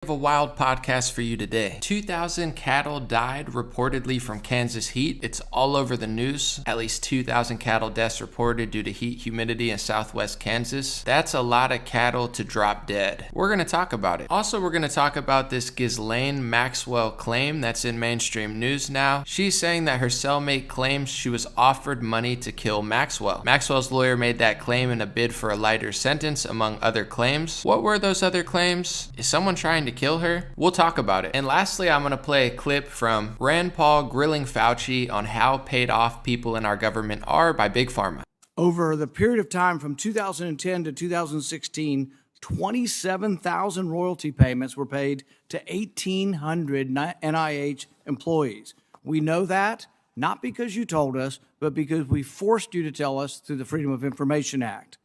We have a wild podcast for you today. 2,000 cattle died reportedly from Kansas heat. It's all over the news. At least 2,000 cattle deaths reported due to heat, humidity in southwest Kansas. That's a lot of cattle to drop dead. We're going to talk about it. Also, we're going to talk about this Ghislaine Maxwell claim that's in mainstream news now. She's saying that her cellmate claims she was offered money to kill Maxwell. Maxwell's lawyer made that claim in a bid for a lighter sentence, among other claims. What were those other claims? Is someone trying to kill her? We'll talk about it. And lastly, I'm going to play a clip from Rand Paul grilling Fauci on how paid off people in our government are by Big Pharma. Over the period of time from 2010 to 2016, 27,000 royalty payments were paid to 1,800 NIH employees. We know that not because you told us, but because we forced you to tell us through the Freedom of Information Act.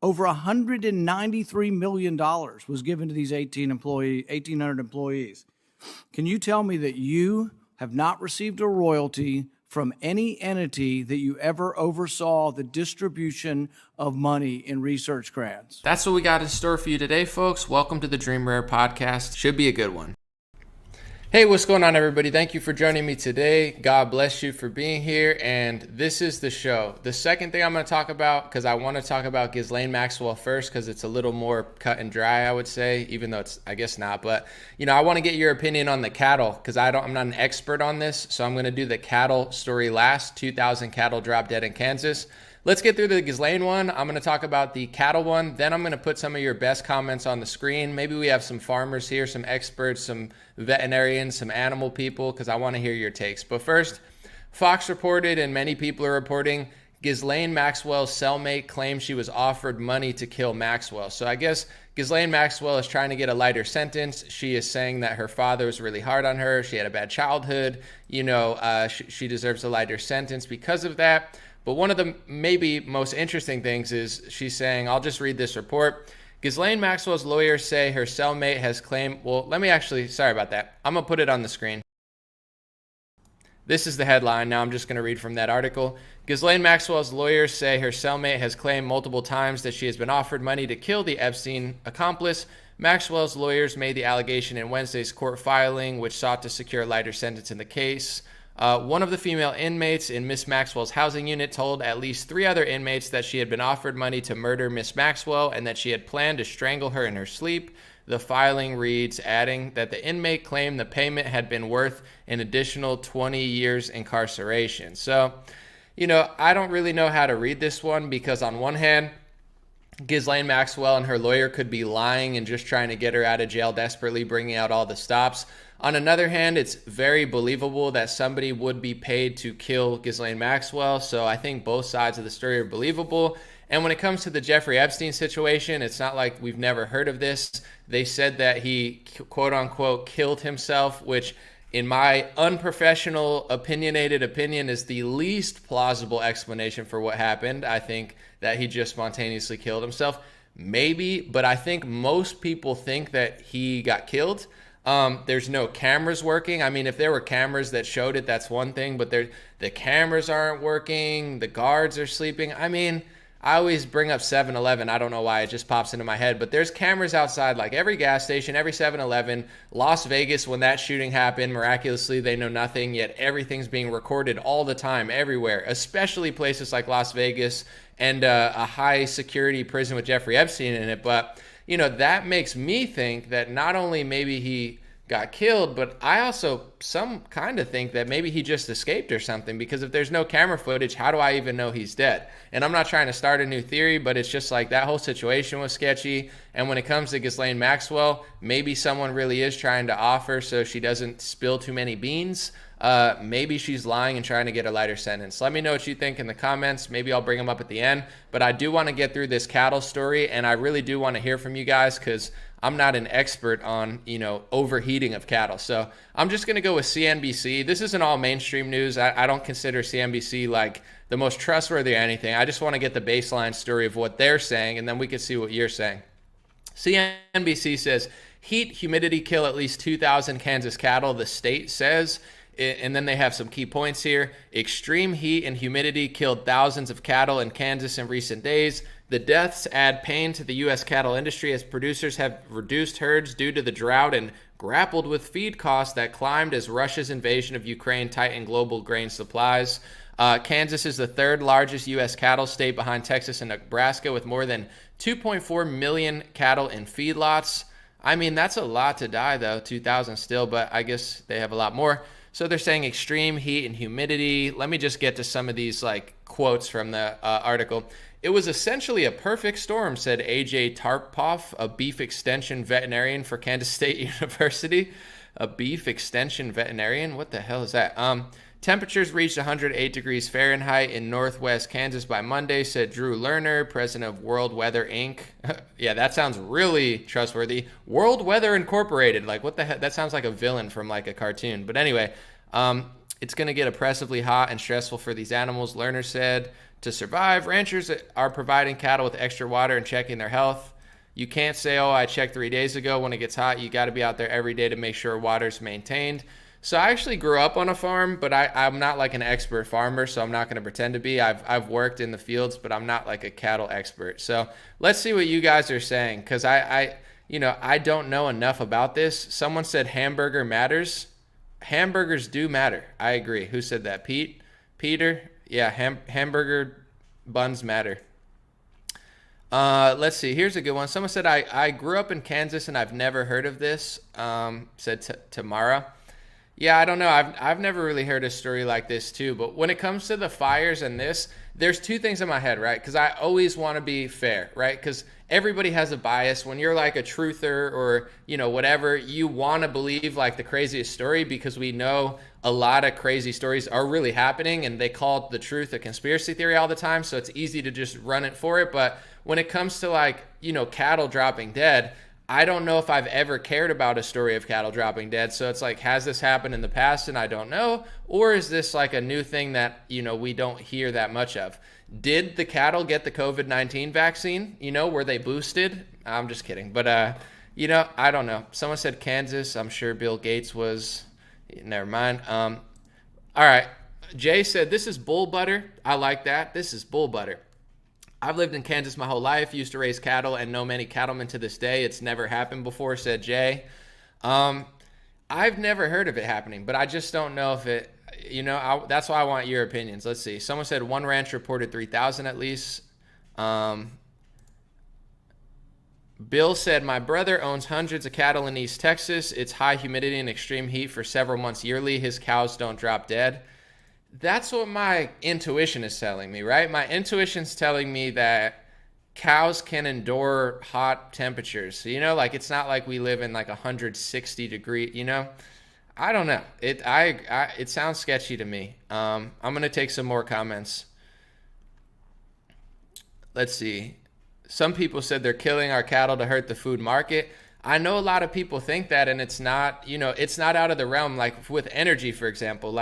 Over $193 million was given to these 1,800 employees. Can you tell me that you have not received a royalty from any entity that you ever oversaw the distribution of money in research grants? That's what we got in store for you today, folks. Welcome to the Dream Rare podcast. Should be a good one. Hey, what's going on, everybody? Thank you for joining me today. God bless you for being here. And this is the show. The second thing I'm going to talk about, because I want to talk about Ghislaine Maxwell first, because it's a little more cut and dry, I would say, even though it's, I guess not. But, I want to get your opinion on the cattle, because I'm not an expert on this. So I'm going to do the cattle story last. 2,000 cattle dropped dead in Kansas. Let's get through the Ghislaine one. I'm going to talk about the cattle one. Then I'm going to put some of your best comments on the screen. Maybe we have some farmers here, some experts, some veterinarians, some animal people, because I want to hear your takes. But first, Fox reported, and many people are reporting, Ghislaine Maxwell's cellmate claims she was offered money to kill Maxwell. So I guess Ghislaine Maxwell is trying to get a lighter sentence. She is saying that her father was really hard on her. She had a bad childhood. She deserves a lighter sentence because of that. But one of the maybe most interesting things is she's saying, I'll just read this report. Ghislaine Maxwell's lawyers say her cellmate has claimed, sorry about that. I'm going to put it on the screen. This is the headline. Now I'm just going to read from that article. Ghislaine Maxwell's lawyers say her cellmate has claimed multiple times that she has been offered money to kill the Epstein accomplice. Maxwell's lawyers made the allegation in Wednesday's court filing, which sought to secure a lighter sentence in the case. One of the female inmates in Miss Maxwell's housing unit told at least 3 other inmates that she had been offered money to murder Miss Maxwell and that she had planned to strangle her in her sleep. The filing reads, adding that the inmate claimed the payment had been worth an additional 20 years incarceration. So, I don't really know how to read this one, because on one hand, Ghislaine Maxwell and her lawyer could be lying and just trying to get her out of jail desperately, bringing out all the stops. On another hand, it's very believable that somebody would be paid to kill Ghislaine Maxwell. So I think both sides of the story are believable. And when it comes to the Jeffrey Epstein situation, it's not like we've never heard of this. They said that he, quote unquote, killed himself, which in my unprofessional, opinionated opinion is the least plausible explanation for what happened. I think that he just spontaneously killed himself. Maybe, but I think most people think that he got killed. There's no cameras working. I mean, if there were cameras that showed it, that's one thing, but the cameras aren't working. The guards are sleeping. I mean, I always bring up 7-Eleven. I don't know why, it just pops into my head, but there's cameras outside like every gas station, every 7-Eleven. Las Vegas, when that shooting happened, miraculously, they know nothing, yet everything's being recorded all the time, everywhere, especially places like Las Vegas and a high security prison with Jeffrey Epstein in it. But, that makes me think that not only maybe he got killed, but I also some kind of think that maybe he just escaped or something, because if there's no camera footage, how do I even know he's dead? And I'm not trying to start a new theory, but it's just like that whole situation was sketchy. And when it comes to Ghislaine Maxwell, maybe someone really is trying to offer so she doesn't spill too many beans. Maybe she's lying and trying to get a lighter sentence. Let me know what you think in the comments. Maybe I'll bring them up at the end, but I do want to get through this cattle story, and I really do want to hear from you guys, because I'm not an expert on, overheating of cattle. So I'm just going to go with CNBC. This isn't all mainstream news. I don't consider CNBC like the most trustworthy or anything. I just want to get the baseline story of what they're saying, and then we can see what you're saying. CNBC says, heat, humidity kill at least 2,000 Kansas cattle, the state says. And then they have some key points here. Extreme heat and humidity killed thousands of cattle in Kansas in recent days. The The deaths add pain to the U.S. cattle industry as producers have reduced herds due to the drought and grappled with feed costs that climbed as Russia's invasion of Ukraine tightened global grain supplies. Kansas is the third largest U.S. cattle state behind Texas and Nebraska with more than 2.4 million cattle in feedlots. I mean, that's a lot to die, though, 2,000 still, but I guess they have a lot more. So they're saying extreme heat and humidity. Let me just get to some of these quotes from the article. It was essentially a perfect storm, said A.J. Tarpoff, a beef extension veterinarian for Kansas State University. A beef extension veterinarian? What the hell is that? Temperatures reached 108 degrees Fahrenheit in northwest Kansas by Monday, said Drew Lerner, president of World Weather Inc. Yeah, that sounds really trustworthy. World Weather Incorporated. What the heck? That sounds like a villain from a cartoon. But anyway, it's going to get oppressively hot and stressful for these animals, Lerner said. To survive, ranchers are providing cattle with extra water and checking their health. You can't say, oh, I checked 3 days ago. When it gets hot, you got to be out there every day to make sure water's maintained. So I actually grew up on a farm, but I'm not an expert farmer, so I'm not going to pretend to be. I've worked in the fields, but I'm not a cattle expert. So let's see what you guys are saying, because I don't know enough about this. Someone said hamburger matters. Hamburgers do matter. I agree. Who said that? Peter? Yeah, hamburger buns matter. Let's see. Here's a good one. Someone said, I grew up in Kansas and I've never heard of this, said Tamara. Yeah, I don't know. I've never really heard a story like this too. But when it comes to the fires and this, there's two things in my head, right? Because I always want to be fair, right? Because everybody has a bias. When you're a truther or, whatever, you want to believe the craziest story because we know a lot of crazy stories are really happening and they call the truth a conspiracy theory all the time. So it's easy to just run it for it. But when it comes to cattle dropping dead, I don't know if I've ever cared about a story of cattle dropping dead. So it's has this happened in the past and I don't know? Or is this a new thing that, we don't hear that much of? Did the cattle get the COVID-19 vaccine? Were they boosted? I'm just kidding. But, I don't know. Someone said Kansas. I'm sure Bill Gates was. Never mind. All right. Jay said, this is bull butter. I like that. This is bull butter. I've lived in Kansas my whole life, used to raise cattle, and know many cattlemen to this day. It's never happened before, said Jay. I've never heard of it happening, but I just don't know if it, that's why I want your opinions. Let's see. Someone said one ranch reported 3,000 at least. Bill said, my brother owns hundreds of cattle in East Texas. It's high humidity and extreme heat for several months yearly. His cows don't drop dead. That's what my intuition is telling me, right? My intuition's telling me that cows can endure hot temperatures. So, it's not like we live in 160 degree, I don't know. It sounds sketchy to me. I'm going to take some more comments. Let's see. Some people said they're killing our cattle to hurt the food market. I know a lot of people think that, and it's not, it's not out of the realm. With energy, for example,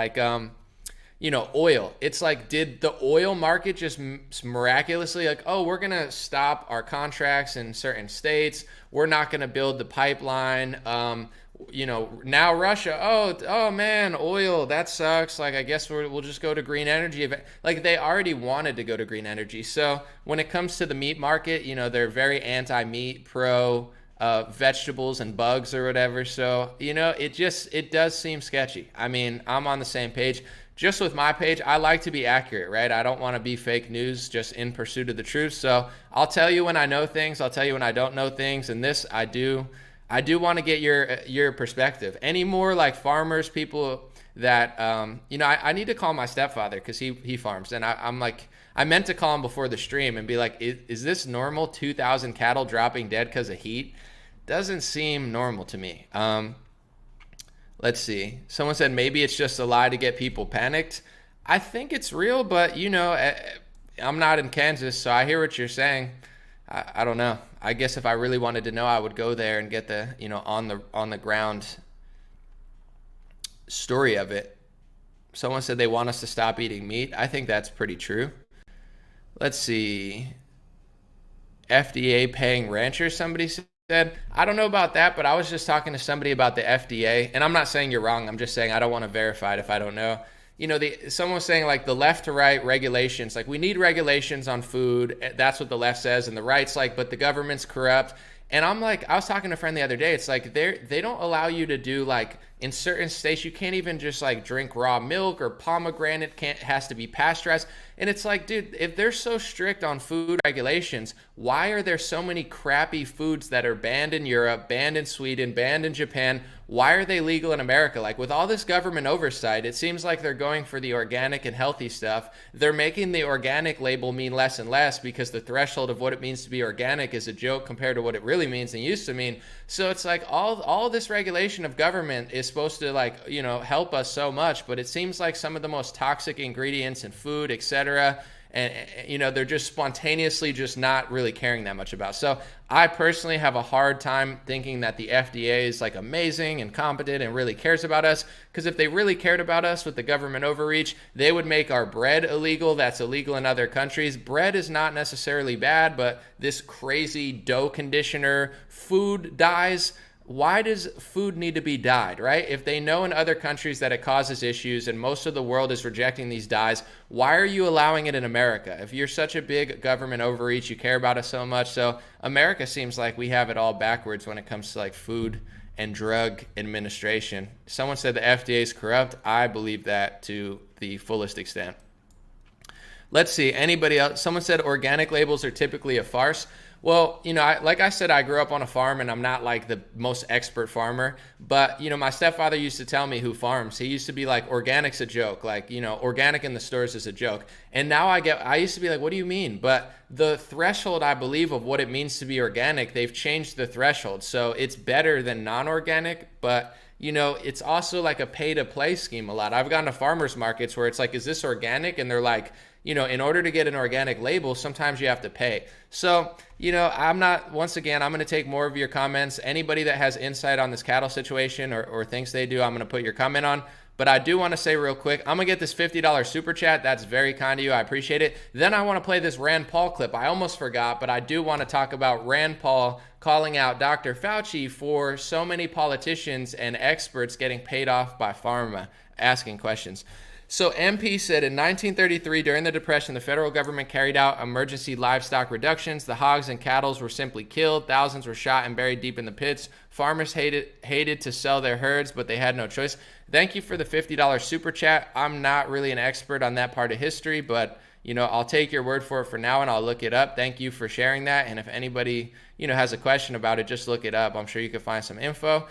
oil. It's did the oil market just miraculously we're going to stop our contracts in certain states. We're not going to build the pipeline. Now Russia, oh man, oil, that sucks. I guess we'll just go to green energy. They already wanted to go to green energy. So when it comes to the meat market, they're very anti-meat, pro vegetables and bugs or whatever. So, it does seem sketchy. I mean, I'm on the same page. Just with my page, I like to be accurate, right? I don't want to be fake news, just in pursuit of the truth. So I'll tell you when I know things. I'll tell you when I don't know things. And this, I do want to get your perspective. Any more farmers, people that, I need to call my stepfather because he farms. And I meant to call him before the stream and be is this normal? 2,000 cattle dropping dead because of heat? Doesn't seem normal to me. Let's see. Someone said maybe it's just a lie to get people panicked. I think it's real, but I'm not in Kansas, so I hear what you're saying. I don't know. I guess if I really wanted to know, I would go there and get the on the ground story of it. Someone said they want us to stop eating meat. I think that's pretty true. Let's see. FDA paying ranchers, somebody said. I don't know about that, but I was just talking to somebody about the FDA, and I'm not saying you're wrong. I'm just saying I don't want to verify it if I don't know. someone was saying like the left to right regulations, like we need regulations on food. That's what the left says, and the right's like, but the government's corrupt. And I'm like, I was talking to a friend the other day. It's like they don't allow you to do like in certain states, you can't even just like drink raw milk, or pomegranate has to be pasteurized. And it's like, dude, if they're so strict on food regulations, why are there so many crappy foods that are banned in Europe, banned in Sweden, banned in Japan? Why are they legal in America? Like with all this government oversight, it seems like they're going for the organic and healthy stuff. They're making the organic label mean less and less because the threshold of what it means to be organic is a joke compared to what it really means and used to mean. So it's like all this regulation of government is supposed to like, help us so much, but it seems like some of the most toxic ingredients in food, etc., and they're just spontaneously just not really caring that much about. So I personally have a hard time thinking that the FDA is like amazing and competent and really cares about us, because if they really cared about us with the government overreach, they would make our bread illegal. That's illegal in other countries. Bread is not necessarily bad, but this crazy dough conditioner, food dyes. Why does food need to be dyed, right? If they know in other countries that it causes issues and most of the world is rejecting these dyes, why are you allowing it in America? If you're such a big government overreach, you care about us so much. So America seems like we have it all backwards when it comes to like food and drug administration. Someone said the FDA is corrupt. I believe that to the fullest extent. Let's see, anybody else? Someone said organic labels are typically a farce. Well, like I said, I grew up on a farm and I'm not like the most expert farmer, but my stepfather used to tell me who farms. He used to be like, organic's a joke, like, organic in the stores is a joke. And now I used to be like, what do you mean? But the threshold, I believe, of what it means to be organic, they've changed the threshold. So it's better than non-organic, but it's also like a pay to play scheme a lot. I've gone to farmers markets where it's like, is this organic? And they're like, in order to get an organic label, sometimes you have to pay. So, I'm going to take more of your comments. Anybody that has insight on this cattle situation or thinks they do, I'm going to put your comment on. But I do want to say real quick, I'm going to get this $50 super chat. That's very kind of you. I appreciate it. Then I want to play this Rand Paul clip. I almost forgot, but I do want to talk about Rand Paul calling out Dr. Fauci for so many politicians and experts getting paid off by Pharma, asking questions. So MP said in 1933, during the Depression, the federal government carried out emergency livestock reductions. The hogs and cattle were simply killed. Thousands were shot and buried deep in the pits. Farmers hated to sell their herds, but they had no choice. Thank you for the $50 super chat. I'm not really an expert on that part of history, but I'll take your word for it for now and I'll look it up. Thank you for sharing that. And if anybody, has a question about it, just look it up. I'm sure you can find some info.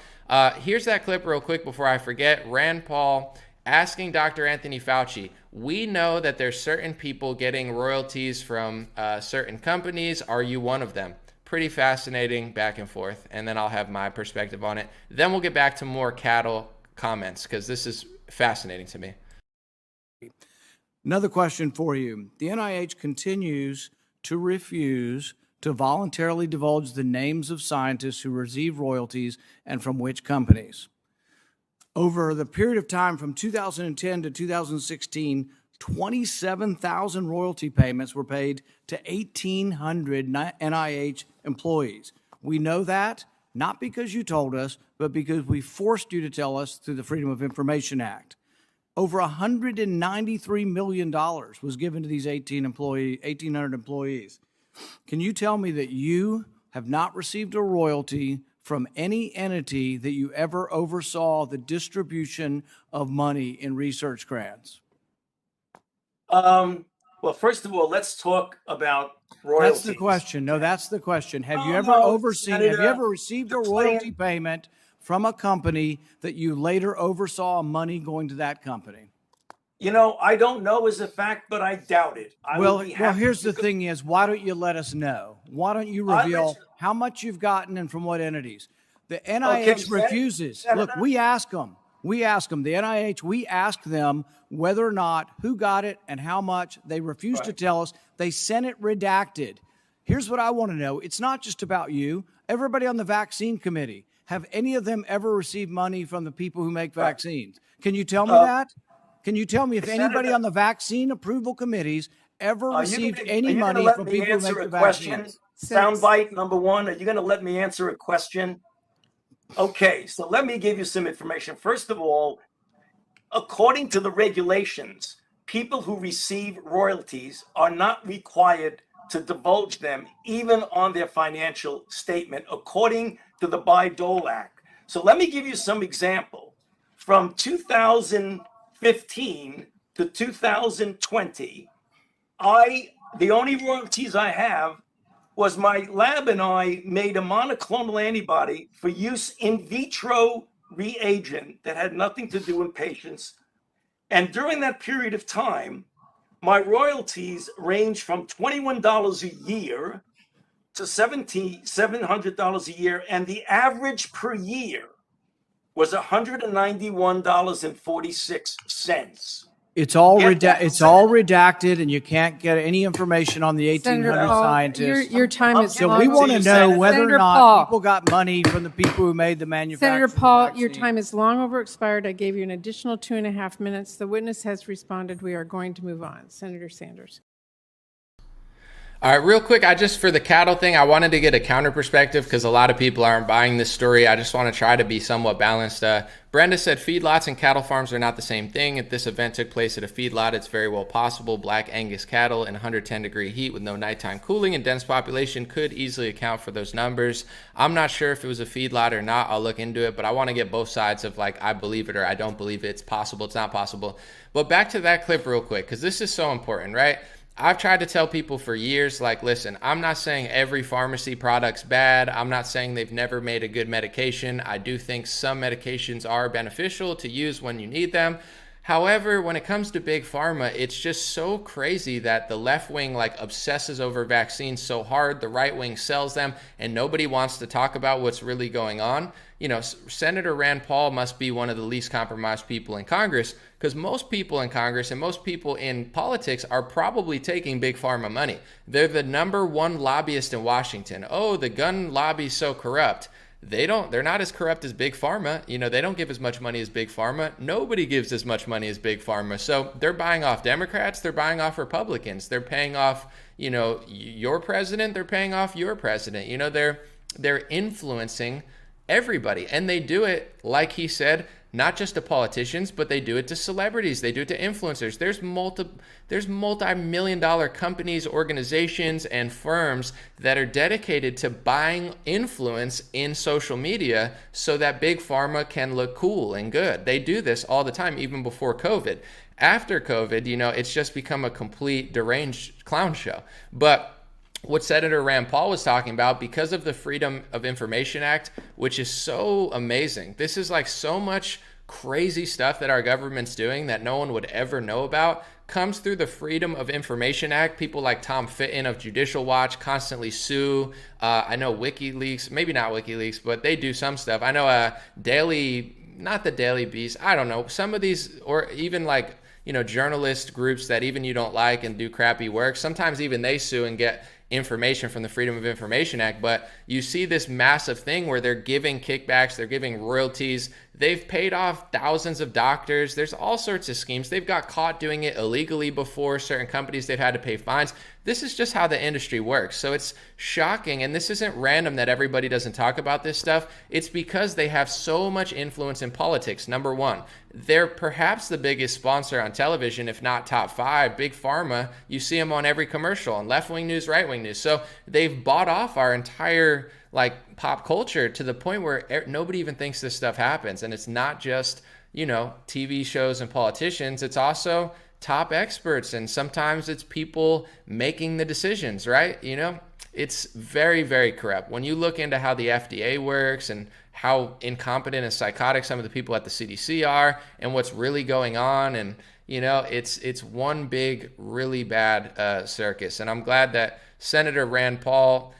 Here's that clip real quick before I forget. Rand Paul asking Dr. Anthony Fauci, we know that there's certain people getting royalties from certain companies. Are you one of them? Pretty fascinating back and forth. And then I'll have my perspective on it. Then we'll get back to more cattle comments because this is fascinating to me. Another question for you. The NIH continues to refuse to voluntarily divulge the names of scientists who receive royalties and from which companies. Over the period of time from 2010 to 2016, 27,000 royalty payments were paid to 1,800 NIH employees. We know that not because you told us, but because we forced you to tell us through the Freedom of Information Act. Over $193 million was given to these 1,800 employees. Can you tell me that you have not received a royalty from any entity that you ever oversaw the distribution of money in research grants? Well, first of all, let's talk about royalties. That's the question. No, that's the question. Have you ever received a royalty payment from a company that you later oversaw money going to that company? I don't know as a fact, but I doubt it. Well, here's the thing is, why don't you let us know? Why don't you reveal how much you've gotten and from what entities? The NIH refuses. Look, we ask them. The NIH, we ask them whether or not, who got it and how much. They refuse to tell us. They sent it redacted. Here's what I want to know. It's not just about you. Everybody on the vaccine committee, have any of them ever received money from the people who make vaccines? Can you tell me that? Can you tell me if anybody on the vaccine approval committees ever received any money from people who make the vaccines? Soundbite number one, are you going to let me answer a question? Okay, so let me give you some information. First of all, According to the regulations, people who receive royalties are not required to divulge them even on their financial statement, according to the Bayh-Dole Act. So let me give you some example. From 2015 to 2020, the only royalties I have was my lab and I made a monoclonal antibody for use in vitro reagent that had nothing to do in patients. And during that period of time, my royalties range from $21 a year to $700 a year. And the average per year was $191.46. It's all redacted, and you can't get any information on the 1800 scientists. Your time is So long. we want to know whether Senator or not Paul. people got money from the people who made the manufacturer. Senator Paul, your time is long over expired. I gave you an additional 2.5 minutes. The witness has responded. We are going to move on. Senator Sanders. All right, real quick, for the cattle thing, I wanted to get a counter perspective because a lot of people aren't buying this story. I just want to try to be somewhat balanced. Brenda said feedlots and cattle farms are not the same thing. If this event took place at a feedlot, it's very well possible. Black Angus cattle in 110-degree heat with no nighttime cooling and dense population could easily account for those numbers. I'm not sure if it was a feedlot or not. I'll look into it, but I want to get both sides of like, I believe it or I don't believe it. It's possible, it's not possible. But back to that clip real quick, because this is so important, right? I've tried to tell people for years, like, listen, I'm not saying every pharmacy product's bad. I'm not saying they've never made a good medication. I do think some medications are beneficial to use when you need them. However, when it comes to big pharma, it's just so crazy that the left wing like obsesses over vaccines so hard, the right wing sells them, and nobody wants to talk about what's really going on. You know, Senator Rand Paul must be one of the least compromised people in Congress, because most people in Congress and most people in politics are probably taking big pharma money. They're the number one lobbyist in Washington. Oh, the gun lobby's so corrupt. They're not as corrupt as big pharma. You know, they don't give as much money as big pharma. Nobody gives as much money as big pharma. So they're buying off Democrats. They're buying off Republicans. They're paying off, you know, your president. They're paying off your president. You know, they're influencing everybody. And they do it, like he said, not just to politicians, but they do it to celebrities. They do it to influencers. There's multi-million-dollar companies, organizations, and firms that are dedicated to buying influence in social media so that big pharma can look cool and good. They do this all the time, even before COVID. After COVID, you know, it's just become a complete deranged clown show. But what Senator Rand Paul was talking about, because of the Freedom of Information Act, which is so amazing. This is like so much crazy stuff that our government's doing that no one would ever know about, comes through the Freedom of Information Act. People like Tom Fitton of Judicial Watch constantly sue. I know WikiLeaks, maybe not WikiLeaks, but they do some stuff. I know not the Daily Beast, I don't know, some of these, or even like, you know, journalist groups that even you don't like and do crappy work, sometimes even they sue and get information from the Freedom of Information Act. But you see this massive thing where they're giving kickbacks, they're giving royalties, they've paid off thousands of doctors, there's all sorts of schemes. They've got caught doing it illegally before. Certain companies, they've had to pay fines. This is just how the industry works. So it's shocking, and this isn't random that everybody doesn't talk about this stuff. It's because they have so much influence in politics. Number one, they're perhaps the biggest sponsor on television, if not top 5. Big pharma, you see them on every commercial, on left-wing news, right-wing news. So they've bought off our entire like pop culture to the point where nobody even thinks this stuff happens. And it's not just, you know, TV shows and politicians. It's also top experts, and sometimes it's people making the decisions, right? You know, it's very, very corrupt. When you look into how the FDA works and how incompetent and psychotic some of the people at the CDC are and what's really going on, and, you know, it's one big, really bad circus. And I'm glad that Senator Rand Paul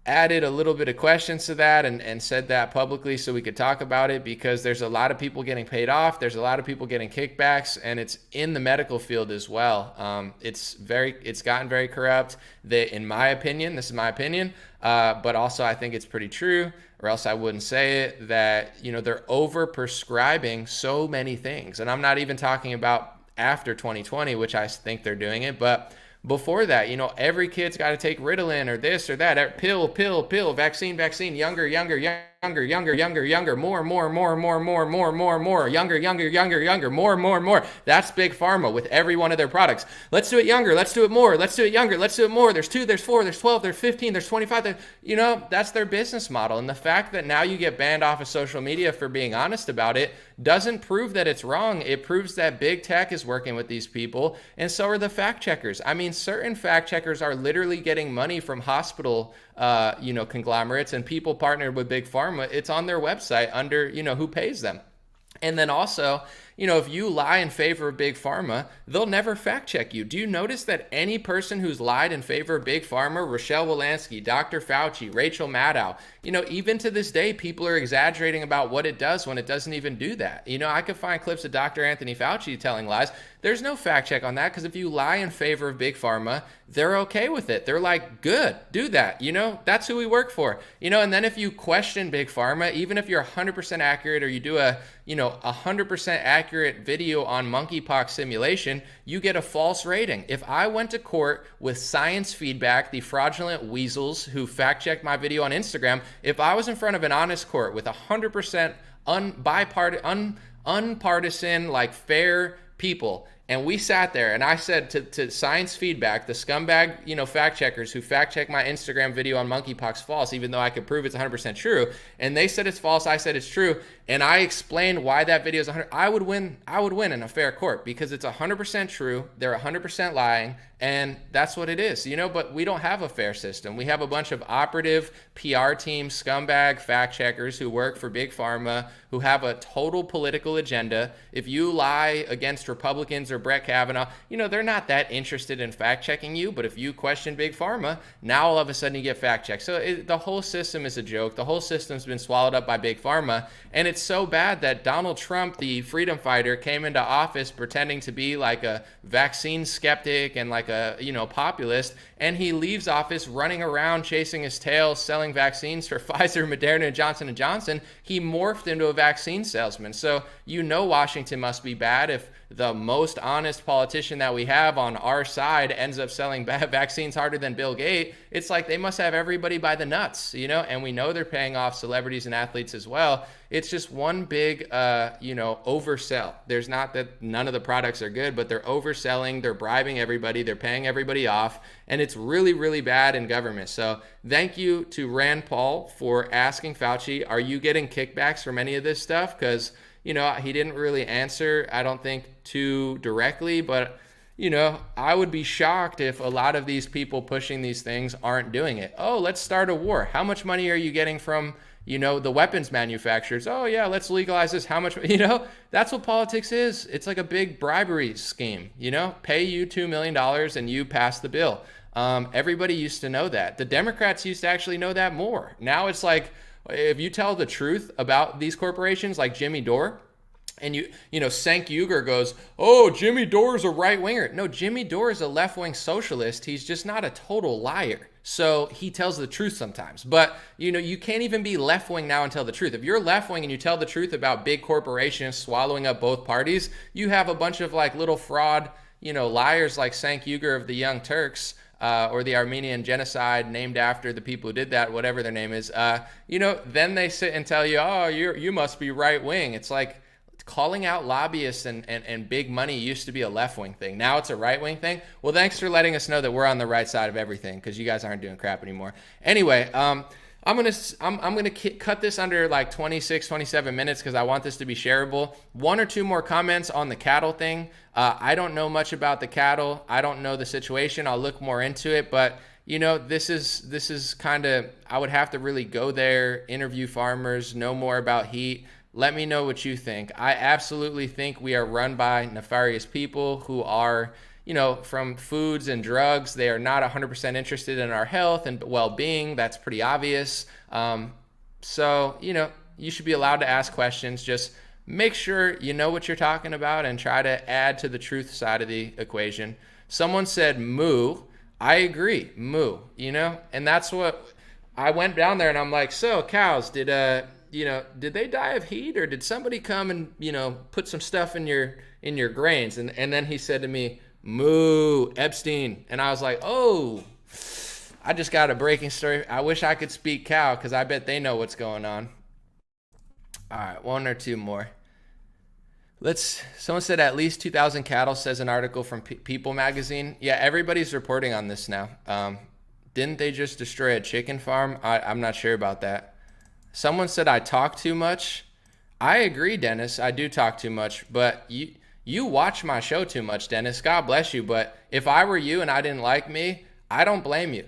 added a little bit of questions to that and said that publicly so we could talk about it, because there's a lot of people getting paid off. There's a lot of people getting kickbacks, and it's in the medical field as well. It's gotten very corrupt. In my opinion, this is my opinion, but also I think it's pretty true, or else I wouldn't say it, that, you know, they're over prescribing so many things. And I'm not even talking about after 2020, which I think they're doing it, but before that, you know, every kid's got to take Ritalin or this or that, pill, vaccine, younger. younger, more, younger, more. That's big pharma with every one of their products. Let's do it younger. Let's do it more. Let's do it younger. Let's do it more. There's 2, there's 4, there's 12, there's 15, there's 25. That's their business model. And the fact that now you get banned off of social media for being honest about it doesn't prove that it's wrong. It proves that big tech is working with these people, and so are the fact checkers. I mean, certain fact checkers are literally getting money from hospital conglomerates and people partnered with big pharma. It's on their website under who pays them. And then also, if you lie in favor of big pharma, they'll never fact check you. Do you notice that any person who's lied in favor of big pharma, Rochelle Walensky, Dr. Fauci, Rachel Maddow, even to this day, people are exaggerating about what it does when it doesn't even do that. I could find clips of Dr. Anthony Fauci telling lies. There's no fact check on that, because if you lie in favor of big pharma, they're okay with it. They're like, good, do that. That's who we work for. And then if you question big pharma, even if you're 100% accurate, or you do a 100% accurate video on monkeypox simulation, you get a false rating. If I went to court with science feedback, the fraudulent weasels who fact checked my video on Instagram, if I was in front of an honest court with 100% unpartisan, like fair people, and we sat there and I said to science feedback, the scumbag, fact checkers who fact check my Instagram video on monkeypox false, even though I could prove it's 100% true, and they said it's false, I said it's true, and I explained why that video is 100%, I would win in a fair court, because it's 100% true, they're 100% lying, and that's what it is, but we don't have a fair system. We have a bunch of operative PR team, scumbag fact checkers who work for big pharma, who have a total political agenda. If you lie against Republicans or Brett Kavanaugh, they're not that interested in fact checking you, but if you question big pharma, now all of a sudden you get fact checked. So the whole system is a joke. The whole system's been swallowed up by big pharma, and it's so bad that Donald Trump, the freedom fighter, came into office pretending to be like a vaccine skeptic and like a populist, and he leaves office running around chasing his tail, selling vaccines for Pfizer, Moderna, and Johnson & Johnson. He morphed into a vaccine salesman. So Washington must be bad if the most honest politician that we have on our side ends up selling vaccines harder than Bill Gates. It's like they must have everybody by the nuts, and we know they're paying off celebrities and athletes as well. It's just one big, oversell. There's not that none of the products are good, but they're overselling, they're bribing everybody, they're paying everybody off, and it's really, really bad in government. So thank you to Rand Paul for asking Fauci, are you getting kickbacks from any of this stuff? Because he didn't really answer, I don't think, too directly, but, I would be shocked if a lot of these people pushing these things aren't doing it. Oh, let's start a war. How much money are you getting from, the weapons manufacturers? Oh, yeah, let's legalize this. How much, that's what politics is. It's like a big bribery scheme, pay you $2 million and you pass the bill. Everybody used to know that. The Democrats used to actually know that more. Now it's like, if you tell the truth about these corporations, like Jimmy Dore, and Cenk Uygur goes, oh, Jimmy Dore is a right-winger. No, Jimmy Dore is a left-wing socialist. He's just not a total liar. So he tells the truth sometimes. But, you can't even be left-wing now and tell the truth. If you're left-wing and you tell the truth about big corporations swallowing up both parties, you have a bunch of like little fraud, liars like Cenk Uygur of the Young Turks, or the Armenian genocide named after the people who did that, whatever their name is, then they sit and tell you, oh, you must be right-wing. It's like calling out lobbyists and big money used to be a left-wing thing. Now it's a right-wing thing. Well, thanks for letting us know that we're on the right side of everything, because you guys aren't doing crap anymore. Anyway, I'm gonna cut this under like 26, 27 minutes because I want this to be shareable. 1 or 2 more comments on the cattle thing. I don't know much about the cattle. I don't know the situation. I'll look more into it, but this is kind of, I would have to really go there, interview farmers, know more about heat. Let me know what you think. I absolutely think we are run by nefarious people who are, from foods and drugs. They are not 100% interested in our health and well-being. That's pretty obvious. So, you should be allowed to ask questions. Just make sure you know what you're talking about and try to add to the truth side of the equation. Someone said moo. I agree, moo, and that's what I went down there and I'm like, so cows, did they die of heat, or did somebody come and, put some stuff in your grains? And then he said to me, moo, Epstein. And I was like, oh, I just got a breaking story. I wish I could speak cow, because I bet they know what's going on. All right, one or two more. Someone said at least 2,000 cattle, says an article from People magazine. Yeah, everybody's reporting on this now. Didn't they just destroy a chicken farm? I'm not sure about that. Someone said I talk too much. I agree, Dennis. I do talk too much, but you watch my show too much, Dennis. God bless you. But if I were you and I didn't like me, I don't blame you.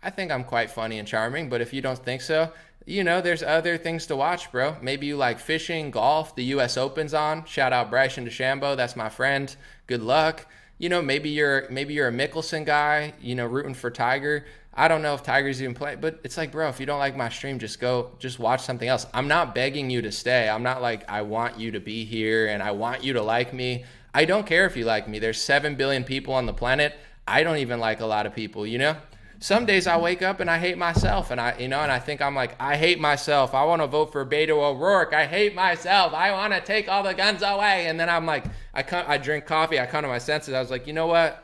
I think I'm quite funny and charming, but if you don't think so, there's other things to watch, bro. Maybe you like fishing, golf, the U.S. Open's on. Shout out Bryson DeChambeau. That's my friend. Good luck. Maybe you're a Mickelson guy, rooting for Tiger. I don't know if Tiger's even playing, but it's like, bro, if you don't like my stream, just watch something else. I'm not begging you to stay. I'm not like, I want you to be here and I want you to like me. I don't care if you like me. There's 7 billion people on the planet. I don't even like a lot of people, Some days I wake up and I hate myself, and I think I'm like, I hate myself. I want to vote for Beto O'Rourke. I hate myself. I want to take all the guns away. And then I'm like, I drink coffee. I come to my senses. I was like, you know what?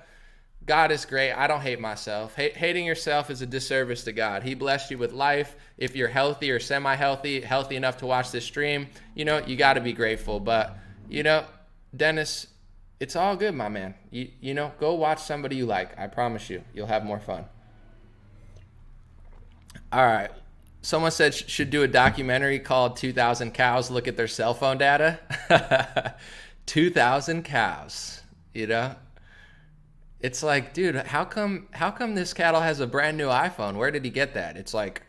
God is great. I don't hate myself. Hating yourself is a disservice to God. He blessed you with life. If you're healthy or semi-healthy, healthy enough to watch this stream, you got to be grateful. But, Dennis, it's all good, my man. Go watch somebody you like. I promise you, you'll have more fun. All right. Someone said should do a documentary called 2,000 Cows Look at Their Cell Phone Data. 2,000 cows, It's like, dude, how come this cattle has a brand new iPhone? Where did he get that? It's like,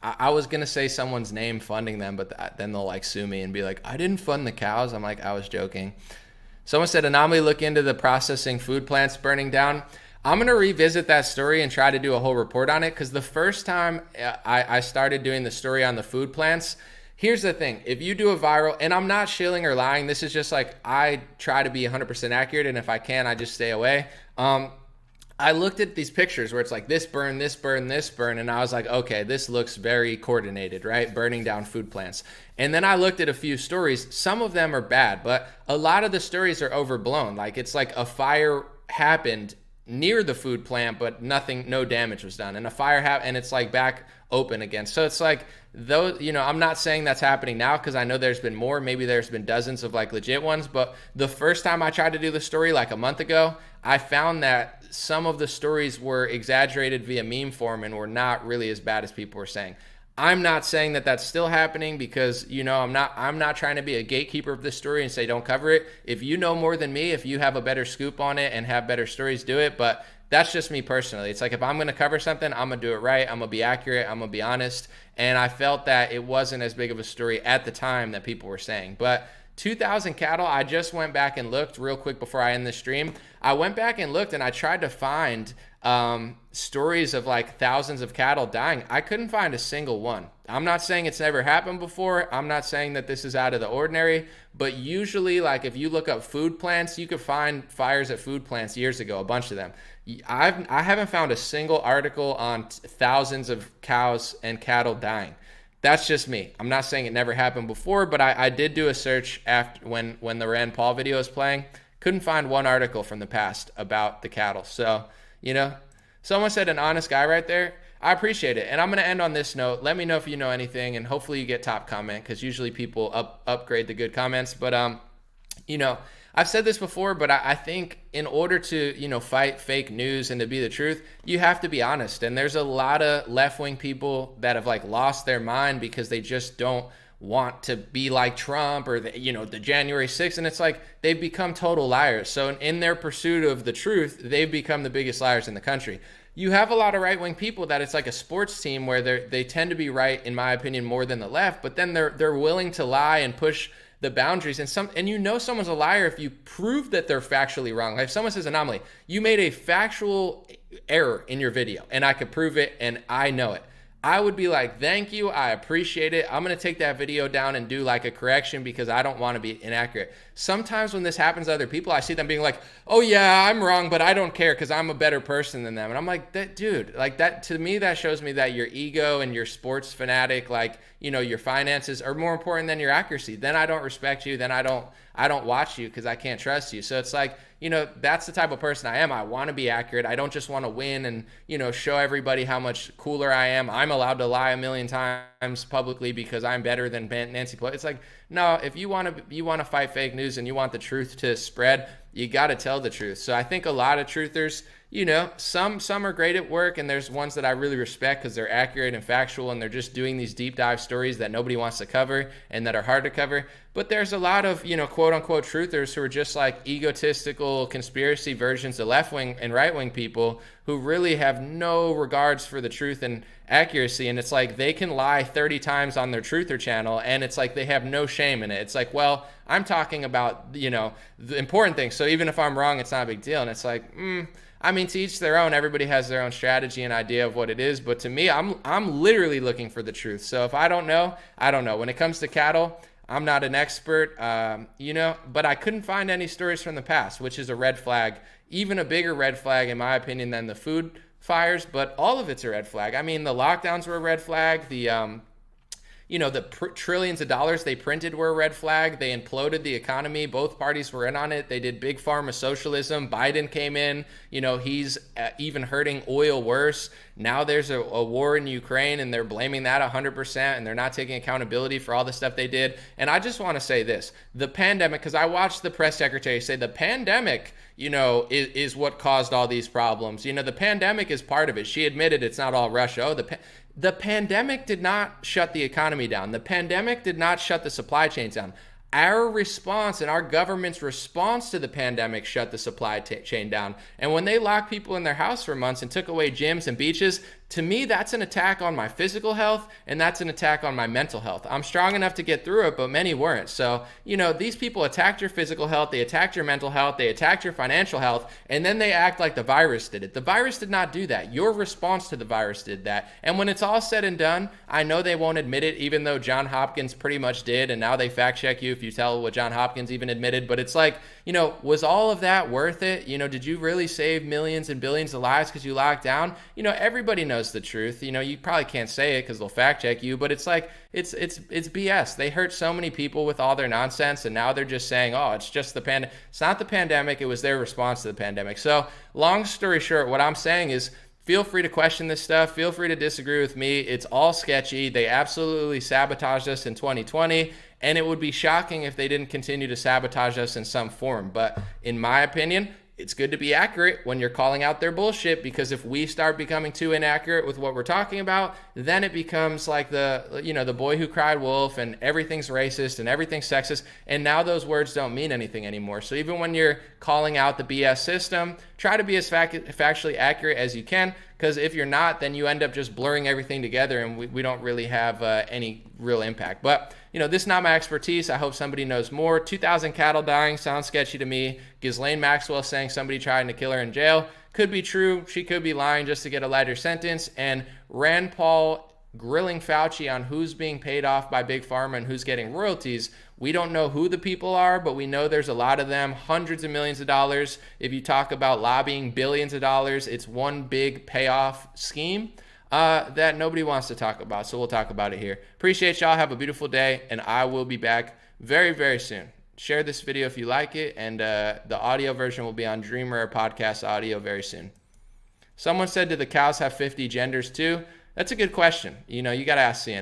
I was going to say someone's name funding them, but then they'll like sue me and be like, I didn't fund the cows. I'm like, I was joking. Someone said anomaly look into the processing food plants burning down. I'm going to revisit that story and try to do a whole report on it, because the first time I started doing the story on the food plants, here's the thing. If you do a viral, and I'm not shilling or lying, this is just like I try to be 100% accurate, and if I can, I just stay away. I looked at these pictures where it's like this burn, this burn, this burn, and I was like, okay, this looks very coordinated, right? Burning down food plants. And then I looked at a few stories. Some of them are bad, but a lot of the stories are overblown. Like it's like a fire happened near the food plant, but no damage was done, and a fire happened and it's like back open again. So it's like, though, I'm not saying that's happening now, because I know there's been more. Maybe there's been dozens of like legit ones, but the first time I tried to do the story like a month ago, I found that some of the stories were exaggerated via meme form and were not really as bad as people were saying. I'm not saying that that's still happening, because I'm not trying to be a gatekeeper of this story and say don't cover it. If you know more than me, if you have a better scoop on it and have better stories, do it. But that's just me personally. It's like, if I'm going to cover something, I'm going to do it right. I'm going to be accurate. I'm going to be honest. And I felt that it wasn't as big of a story at the time that people were saying. But 2,000 cattle, I just went back and looked real quick before I end the stream. I went back and looked, and I tried to find stories of like thousands of cattle dying. I couldn't find a single one. I'm not saying it's never happened before. I'm not saying that this is out of the ordinary, but usually, like, if you look up food plants, you could find fires at food plants years ago, a bunch of them. I haven't found a single article on thousands of cows and cattle dying. That's just me. I'm not saying it never happened before, but I did do a search after when the Rand Paul video was playing. Couldn't find one article from the past about the cattle. So, someone said an honest guy right there. I appreciate it. And I'm going to end on this note. Let me know if you know anything, and hopefully you get top comment, because usually people upgrade the good comments. But, I've said this before, but I think in order to, fight fake news and to be the truth, you have to be honest. And there's a lot of left-wing people that have like lost their mind because they just don't want to be like Trump or the January 6th. And it's like they've become total liars. So in their pursuit of the truth, they've become the biggest liars in the country. You have a lot of right-wing people that it's like a sports team where they tend to be right, in my opinion, more than the left, but then they're willing to lie and push the boundaries. And someone's a liar if you prove that they're factually wrong. Like if someone says anomaly, you made a factual error in your video and I could prove it and I know it, I would be like, thank you, I appreciate it. I'm going to take that video down and do like a correction because I don't want to be inaccurate. Sometimes when this happens to other people, I see them being like, oh yeah, I'm wrong, but I don't care because I'm a better person than them. And I'm like, dude, like that, to me, that shows me that your ego and your sports fanatic, like, your finances are more important than your accuracy. Then I don't respect you. Then I I don't watch you because I can't trust you. So it's like, that's the type of person I am. I want to be accurate. I don't just want to win and, show everybody how much cooler I am. I'm allowed to lie a million times publicly because I'm better than Nancy Pelosi. It's like, no, if you want to fight fake news and you want the truth to spread, you got to tell the truth. So I think a lot of truthers, some are great at work, and there's ones that I really respect because they're accurate and factual, and they're just doing these deep dive stories that nobody wants to cover and that are hard to cover. But there's a lot of, quote unquote truthers who are just like egotistical conspiracy versions of left-wing and right-wing people who really have no regards for the truth and accuracy. And it's like they can lie 30 times on their truther channel, and it's like they have no shame in it. It's like, well, I'm talking about, the important things. So even if I'm wrong, it's not a big deal. And it's like, to each their own. Everybody has their own strategy and idea of what it is. But to me, I'm literally looking for the truth. So if I don't know, I don't know. When it comes to cattle, I'm not an expert, but I couldn't find any stories from the past, which is a red flag, even a bigger red flag, in my opinion, than the food fires. But all of it's a red flag. The lockdowns were a red flag. The trillions of dollars they printed were a red flag. They imploded the economy. Both parties were in on it. They did big pharma socialism. Biden came in. He's even hurting oil worse. Now there's a war in Ukraine, and they're blaming that 100%, and they're not taking accountability for all the stuff they did. And I just want to say this. The pandemic, because I watched the press secretary say the pandemic, is what caused all these problems. The pandemic is part of it. She admitted it's not all Russia. The pandemic did not shut the economy down. The pandemic did not shut the supply chains down. Our response and our government's response to the pandemic shut the supply chain down. And when they locked people in their house for months and took away gyms and beaches, to me, that's an attack on my physical health, and that's an attack on my mental health. I'm strong enough to get through it, but many weren't. So, these people attacked your physical health, they attacked your mental health, they attacked your financial health, and then they act like the virus did it. The virus did not do that. Your response to the virus did that. And when it's all said and done, I know they won't admit it, even though John Hopkins pretty much did, and now they fact check you if you tell what John Hopkins even admitted. But it's like, was all of that worth it? Did you really save millions and billions of lives because you locked down? Everybody knows the truth. You probably can't say it because they'll fact check you, but it's like, it's BS. They hurt so many people with all their nonsense, and now they're just saying, oh, it's just the pandemic. It's not the pandemic. It was their response to the pandemic. So long story short, what I'm saying is, feel free to question this stuff. Feel free to disagree with me. It's all sketchy. They absolutely sabotaged us in 2020, and it would be shocking if they didn't continue to sabotage us in some form. But in my opinion, it's good to be accurate when you're calling out their bullshit, because if we start becoming too inaccurate with what we're talking about, then it becomes like the boy who cried wolf, and everything's racist and everything's sexist, and now those words don't mean anything anymore. So even when you're calling out the BS system, try to be as factually accurate as you can, because if you're not, then you end up just blurring everything together, and we don't really have any real impact. But this is not my expertise. I hope somebody knows more. 2,000 cattle dying sounds sketchy to me. Ghislaine Maxwell saying somebody tried to kill her in jail could be true. She could be lying just to get a lighter sentence. And Rand Paul grilling Fauci on who's being paid off by Big Pharma and who's getting royalties. We don't know who the people are, but we know there's a lot of them, hundreds of millions of dollars. If you talk about lobbying, billions of dollars, it's one big payoff scheme that nobody wants to talk about. So we'll talk about it here. Appreciate y'all. Have a beautiful day, and I will be back very, very soon. Share this video if you like it, and the audio version will be on Dreamer podcast audio very soon. Someone said, do the cows have 50 genders too? That's a good question. You got to ask CN.